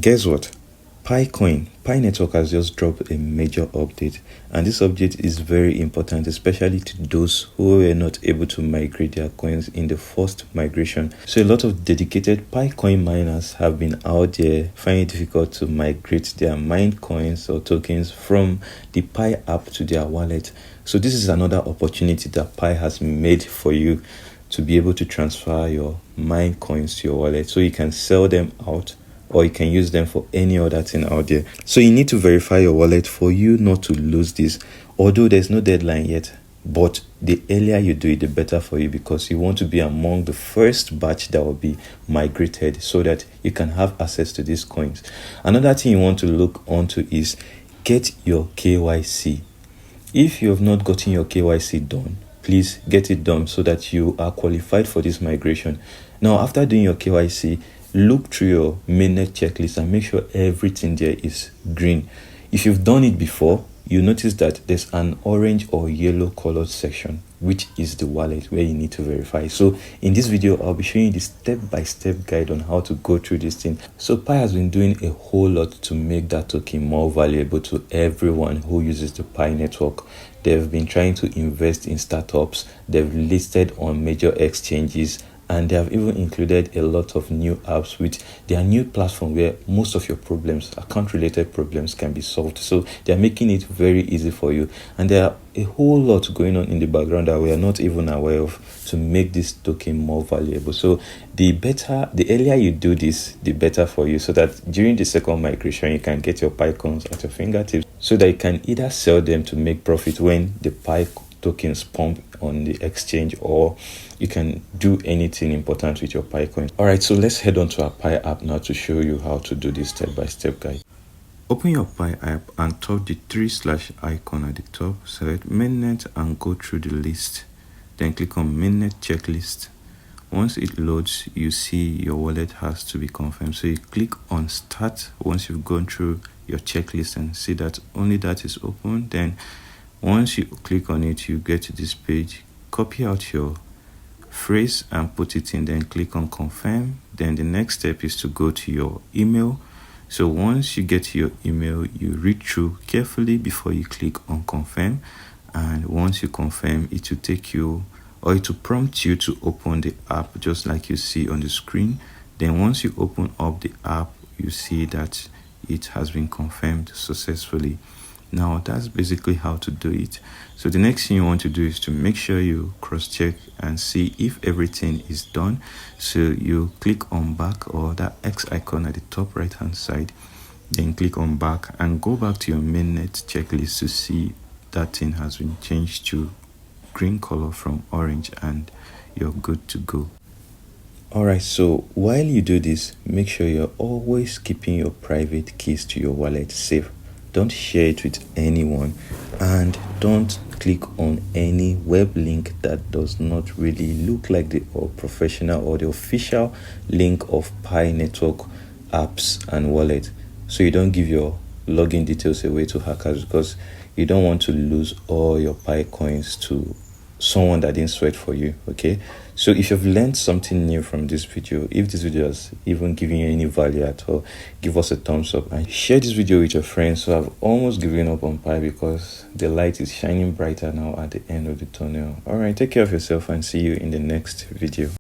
Guess what? Pi Network has just dropped a major update, and this update is very important, especially to those who were not able to migrate their coins in the first migration. So a lot of dedicated Pi coin miners have been out there finding it difficult to migrate their mined coins or tokens from the Pi app to their wallet. So this is another opportunity that Pi has made for you to be able to transfer your mined coins to your wallet, so you can sell them out or you can use them for any other thing out there. So you need to verify your wallet for you not to lose this, although there's no deadline yet. But the earlier you do it, the better for you, because you want to be among the first batch that will be migrated so that you can have access to these coins. Another thing you want to look onto is get your KYC. If you have not gotten your KYC done, please get it done so that you are qualified for this migration. Now, after doing your KYC, look through your mainnet checklist and make sure everything there is green. If you've done it before, you notice that there's an orange or yellow colored section, which is the wallet where you need to verify. So in this video, I'll be showing you the step-by-step guide on how to go through this thing. So Pi has been doing a whole lot to make that token more valuable to everyone who uses the Pi network. They've been trying to invest in startups. They've listed on major exchanges, and they have even included a lot of new apps with their new platform where most of your problems, account-related problems, can be solved. So they're making it very easy for you. And there are a whole lot going on in the background that we are not even aware of to make this token more valuable. So the earlier you do this, the better for you, so that during the second migration, you can get your Pi coins at your fingertips so that you can either sell them to make profit when the Pi tokens pump on the exchange, or you can do anything important with your Pi coin. All right, so let's head on to our Pi app now to show you how to do this step-by-step guide. Open your Pi app and tap the 3/ icon at the top. Select mainnet and go through the list. Then click on mainnet checklist. Once it loads, you see your wallet has to be confirmed. So you click on start once you've gone through your checklist and see that only that is open. Then once you click on it, you get to this page. Copy out your phrase and put it in, then click on confirm. Then the next step is to go to your email. So once you get to your email, you read through carefully before you click on confirm. And once you confirm, it will take you, or it will prompt you to open the app just like you see on the screen. Then once you open up the app, you see that it has been confirmed successfully. Now that's basically how to do it. So the next thing you want to do is to make sure you cross-check and see if everything is done. So you click on back, or that X icon at the top right hand side, then click on back and go back to your mainnet checklist to see that thing has been changed to green color from orange, and you're good to go. Alright, so while you do this, make sure you're always keeping your private keys to your wallet safe. Don't share it with anyone, and don't click on any web link that does not really look like the professional or the official link of Pi network apps and wallet. So you don't give your login details away to hackers, because you don't want to lose all your Pi coins to someone that didn't sweat for you. Okay, so if you've learned something new from this video, if this video has even given you any value at all, give us a thumbs up and share this video with your friends. So I've almost given up on Pi because the light is shining brighter now at the end of the tunnel. All right, take care of yourself and see you in the next video.